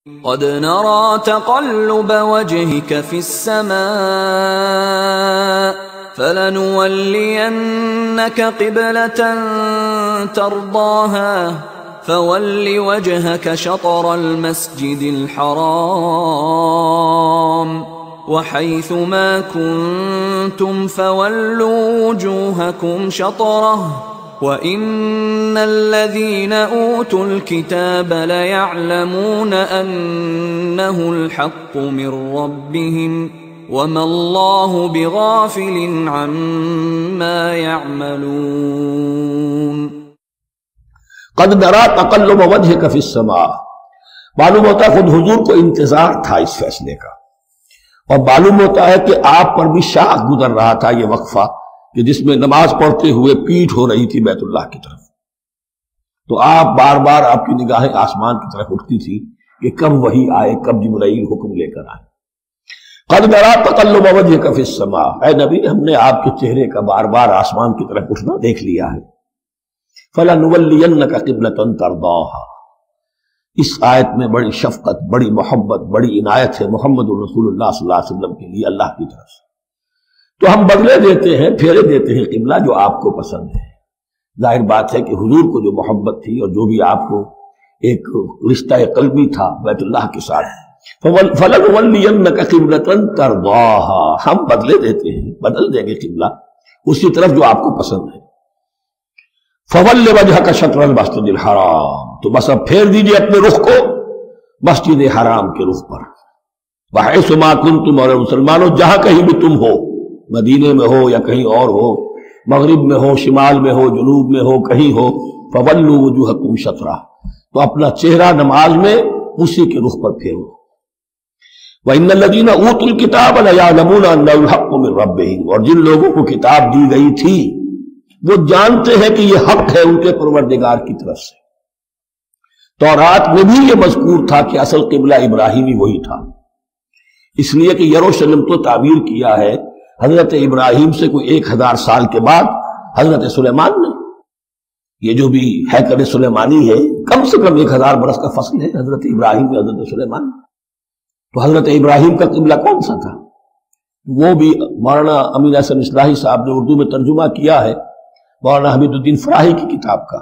قد نرى تقلب وجهك في السماء فلنولينك قبلة ترضاها فول وجهك شطر المسجد الحرام وحيث ما كنتم فولوا وجوهكم شطره وَإِنَّ الَّذِينَ أُوتُوا الْكِتَابَ لَيَعْلَمُونَ أَنَّهُ الْحَقُّ مِنْ رَبِّهِمْ وَمَا اللَّهُ بِغَافِلٍ عَمَّا يَعْمَلُونَ قد نرى تقلب وجهك في السماء، معلوم ہوتا ہے خود حضور کو انتظار تھا اس فیصلے کا، اور معلوم ہوتا ہے کہ آپ پر بھی شاہ گزر رہا تھا یہ وقفہ کہ جس میں نماز پڑھتے ہوئے پیٹھ ہو رہی تھی بیت اللہ کی طرف، تو آپ بار بار آپ کی نگاہیں آسمان کی طرف اٹھتی تھی کہ کب وحی آئے، کب جبرائیل حکم لے کر آئے۔ قد نرى تقلب وجهك في السماء، اے نبی ہم نے آپ کے چہرے کا بار بار آسمان کی طرف اٹھنا دیکھ لیا ہے۔ فَلَنُوَلِّيَنَّكَ قِبْلَةً تَرْضَاهَا، اس آیت میں بڑی شفقت، بڑی محبت، بڑی عنایت ہے محمد رسول اللہ صلی اللہ علیہ وسلم کے لیے اللہ کی طرف سے۔ تو ہم بدلے دیتے ہیں، پھیرے دیتے ہیں قبلہ جو آپ کو پسند ہے۔ ظاہر بات ہے کہ حضور کو جو محبت تھی اور جو بھی آپ کو ایک رشتہ قلبی تھا بیت اللہ کے ساتھ، فَلَنُوَلِّيَنَّكَ قِبْلَةً تَرْضَاهَا، ہم بدلے دیتے ہیں، بدل دیں گے قبلہ اسی طرف جو آپ کو پسند ہے۔ فَوَلِّ وَجْهَكَ شَطْرَ الْمَسْجِدِ الْحَرَامِ، تو بس اب پھیر دیجئے اپنے رخ کو مسجد حرام کے رخ پر۔ وَحَيْثُ مَا كُنتُمْ، اور مسلمانوں جہاں کہیں بھی تم ہو، مدینے میں ہو یا کہیں اور ہو، مغرب میں ہو، شمال میں ہو، جنوب میں ہو، کہیں ہو، فَوَلُّوا وُجُوهَكُمْ شَطْرَهُ، تو اپنا چہرہ نماز میں اسی کے رخ پر پھیرو۔ وَإِنَّ الَّذِينَ أُوتُوا الْكِتَابَ لَيَعْلَمُونَ أَنَّهُ الْحَقُّ مِنْ رَبِّهِمْ، اور جن لوگوں کو کتاب دی گئی تھی وہ جانتے ہیں کہ یہ حق ہے ان کے پروردگار کی طرف سے۔ تورات میں بھی یہ مذکور تھا کہ اصل قبلہ ابراہیمی وہی تھا، اس لیے کہ یروشلم تو تعمیر کیا ہے حضرت ابراہیم سے کوئی 1000 سال کے بعد حضرت سلیمان نے۔ یہ جو بھی ہیکل سلیمانی ہے کم سے کم 1000 برس کا فصل ہے حضرت ابراہیم اور حضرت سلیمان۔ تو حضرت ابراہیم کا قبلہ کون سا تھا؟ وہ بھی مولانا امین احسن اصلاحی صاحب نے اردو میں ترجمہ کیا ہے مولانا حمید الدین فراہی کی کتاب کا،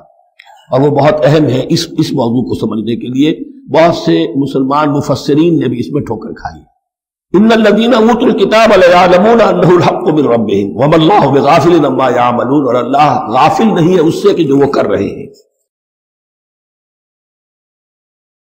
اور وہ بہت اہم ہے اس موضوع کو سمجھنے کے لیے۔ بہت سے مسلمان مفسرین نے بھی اس میں ٹھوکر کھائی۔ ان الذین اوتوا الکتاب لیعلمون انہ الحق من ربہم وما اللہ بغافل عما یعملون، اور اللہ غافل نہیں ہے اس سے کہ جو وہ کر رہے ہیں۔